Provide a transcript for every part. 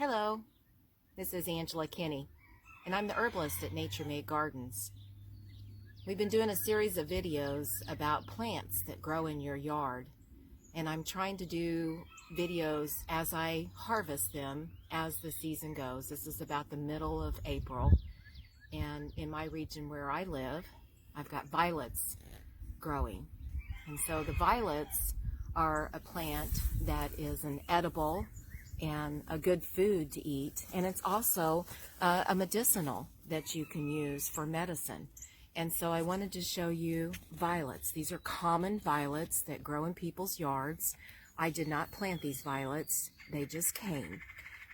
Hello, this is Angela Kinney, and I'm the herbalist at Nature Made Gardens. We've been doing a series of videos about plants that grow in your yard, and I'm trying to do videos as I harvest them as the season goes. This is about the middle of April, and in my region where I live, I've got violets growing. And so the violets are a plant that is an edible and a good food to eat, and it's also a medicinal that you can use for medicine. And so I wanted to show you violets. These are common violets that grow in people's yards. I did not plant these violets, they just came,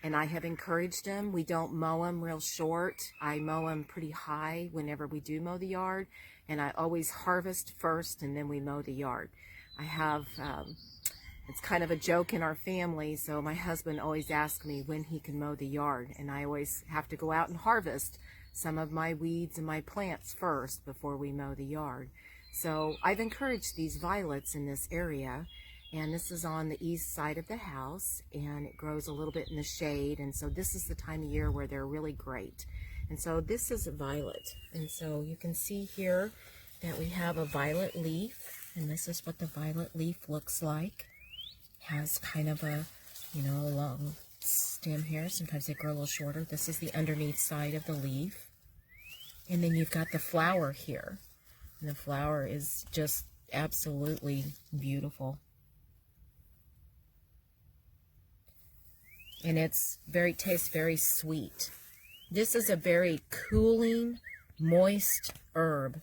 and I have encouraged them. We don't mow them real short. I mow them pretty high whenever we do mow the yard, and I always harvest first and then we mow the yard. I have it's kind of a joke in our family, so my husband always asks me when he can mow the yard, and I always have to go out and harvest some of my weeds and my plants first before we mow the yard. So I've encouraged these violets in this area, and this is on the east side of the house, and it grows a little bit in the shade, and so this is the time of year where they're really great. And so this is a violet, and so you can see here that we have a violet leaf, and this is what the violet leaf looks like. Has kind of a, a long stem here. Sometimes they grow a little shorter. This is the underneath side of the leaf. And then you've got the flower here. And the flower is just absolutely beautiful. And tastes very sweet. This is a very cooling, moist herb.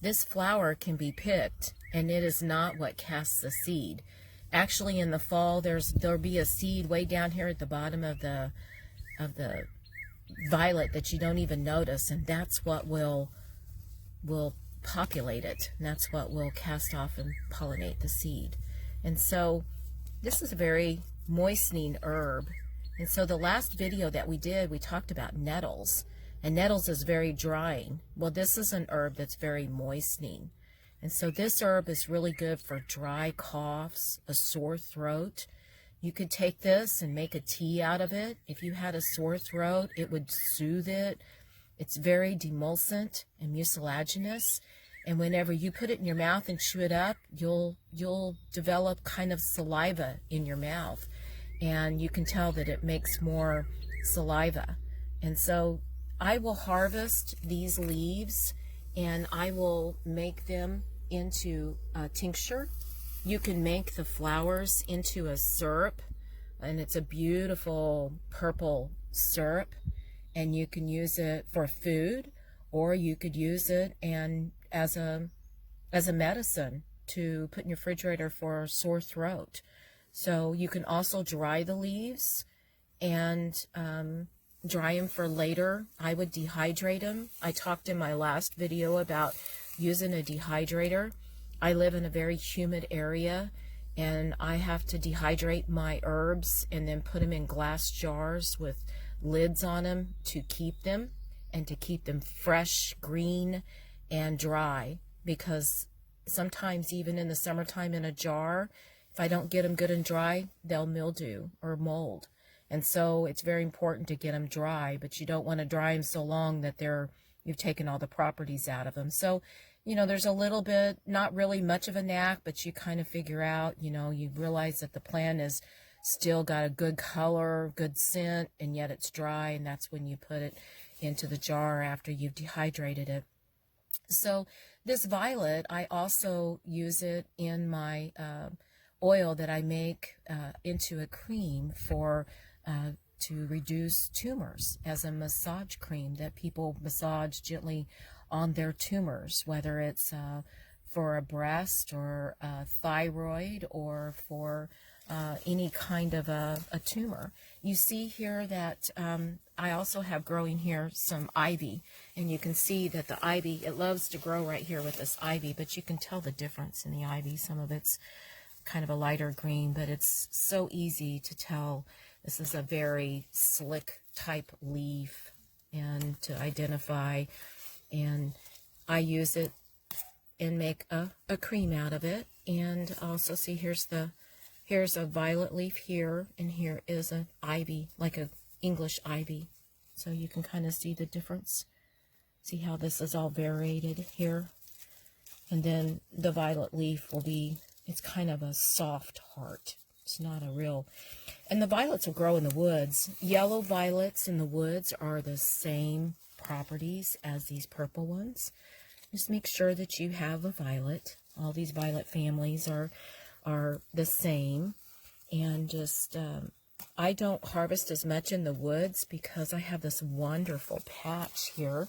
This flower can be picked, and it is not what casts the seed. Actually, in the fall, there'll be a seed way down here at the bottom of the violet that you don't even notice, and that's what will populate it. And that's what will cast off and pollinate the seed. And so this is a very moistening herb. And so the last video that we did, we talked about nettles. And nettles is very drying. Well, this is an herb that's very moistening. And so this herb is really good for dry coughs, a sore throat. You could take this and make a tea out of it. If you had a sore throat, it would soothe it. It's very demulcent and mucilaginous. And whenever you put it in your mouth and chew it up, you'll develop kind of saliva in your mouth. And you can tell that it makes more saliva. And so I will harvest these leaves and I will make them into a tincture. You can make the flowers into a syrup, and it's a beautiful purple syrup, and you can use it for food, or you could use it as a medicine to put in your refrigerator for a sore throat. So you can also dry the leaves and dry them for later. I would dehydrate them. I talked in my last video about using a dehydrator. I live in a very humid area, and I have to dehydrate my herbs and then put them in glass jars with lids on them to keep them, and to keep them fresh, green, and dry, because sometimes even in the summertime in a jar, if I don't get them good and dry, they'll mildew or mold. And so it's very important to get them dry, but you don't want to dry them so long that you've taken all the properties out of them. So, there's a little bit, not really much of a knack, but you kind of figure out, you realize that the plant is still got a good color, good scent, and yet it's dry, and that's when you put it into the jar after you've dehydrated it. So this violet, I also use it in my oil that I make into a cream for to reduce tumors, as a massage cream that people massage gently on their tumors, whether it's for a breast or a thyroid or for any kind of a tumor. You see here that I also have growing here some ivy, and you can see that the ivy, it loves to grow right here with this ivy, but you can tell the difference in the ivy. Some of it's kind of a lighter green, but it's so easy to tell. This is a very slick type leaf, and to identify, and I use it and make a cream out of it. And also see, here's the Here's a violet leaf here, and here is an ivy, like a English ivy. So you can kind of see the difference. See how this is all variated here? And then the violet leaf will be, it's kind of a soft heart. It's not a real, and the violets will grow in the woods. Yellow violets in the woods are the same properties as these purple ones. Just make sure that you have a violet. All these violet families are the same. And just, I don't harvest as much in the woods because I have this wonderful patch here.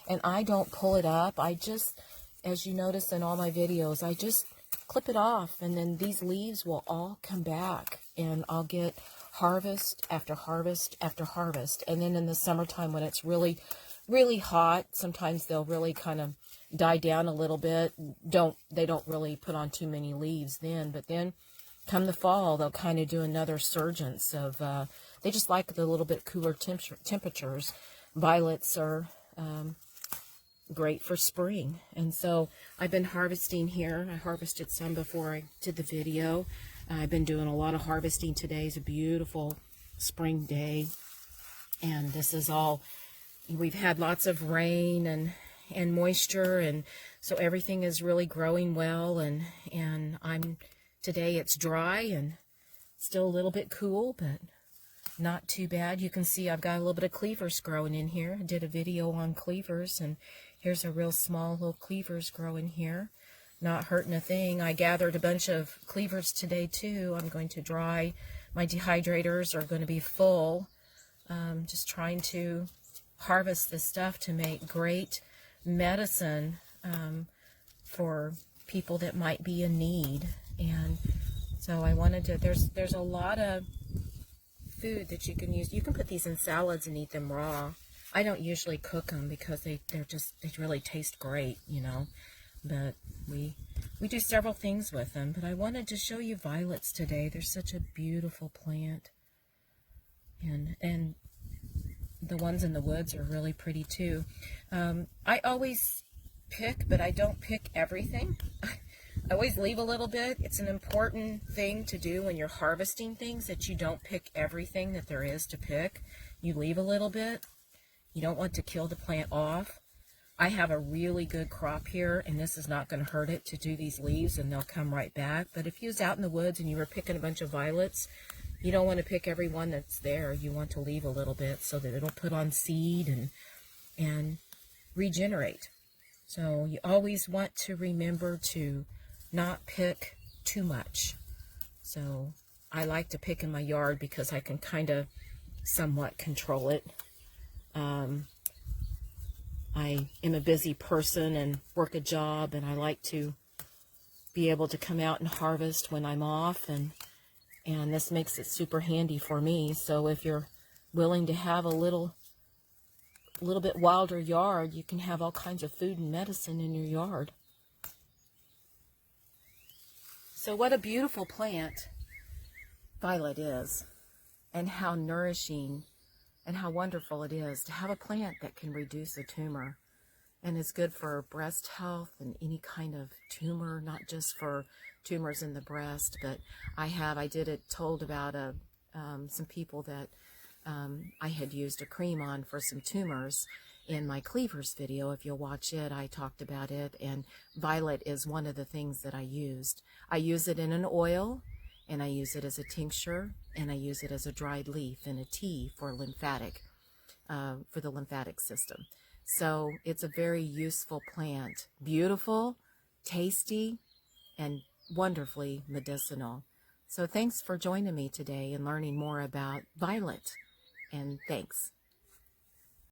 And I don't pull it up. I just, as you notice in all my videos, I just clip it off. And then these leaves will all come back. And I'll get harvest after harvest after harvest. And then in the summertime when it's really, really hot, sometimes they'll really kind of die down a little bit. They don't really put on too many leaves then, but then come the fall, they'll kind of do another surgence of, they just like the little bit cooler temperatures. Violets are great for spring. And so I've been harvesting here. I harvested some before I did the video. I've been doing a lot of harvesting today. It's a beautiful spring day. And this is all, we've had lots of rain and moisture, and so everything is really growing well. And today it's dry and still a little bit cool, but not too bad. You can see I've got a little bit of cleavers growing in here. I did a video on cleavers, and here's a real small little cleavers growing here. Not hurting a thing. I gathered a bunch of cleavers today too. I'm going to dry. My dehydrators are going to be full. Just trying to harvest this stuff to make great medicine for people that might be in need. And so I wanted to, there's a lot of food that you can use. You can put these in salads and eat them raw. I don't usually cook them because they really taste great, you know. But we do several things with them. But I wanted to show you violets today. They're such a beautiful plant. And the ones in the woods are really pretty too. I always pick, but I don't pick everything. I always leave a little bit. It's an important thing to do when you're harvesting things, that you don't pick everything that there is to pick. You leave a little bit. You don't want to kill the plant off. I have a really good crop here, and this is not going to hurt it to do these leaves, and they'll come right back. But if you was out in the woods and you were picking a bunch of violets, you don't want to pick every one that's there. You want to leave a little bit so that it'll put on seed and regenerate. So you always want to remember to not pick too much. So I like to pick in my yard because I can kind of somewhat control it. I am a busy person and work a job, and I like to be able to come out and harvest when I'm off, and this makes it super handy for me. So if you're willing to have a little bit wilder yard, you can have all kinds of food and medicine in your yard. So what a beautiful plant violet is, and how nourishing and how wonderful it is to have a plant that can reduce a tumor. And it's good for breast health and any kind of tumor, not just for tumors in the breast, but I told about some people that I had used a cream on for some tumors in my cleavers video. If you'll watch it, I talked about it, and violet is one of the things that I used. I use it in an oil, and I use it as a tincture, and I use it as a dried leaf in a tea for the lymphatic system. So it's a very useful plant. Beautiful, tasty, and wonderfully medicinal. So thanks for joining me today and learning more about violet. And thanks.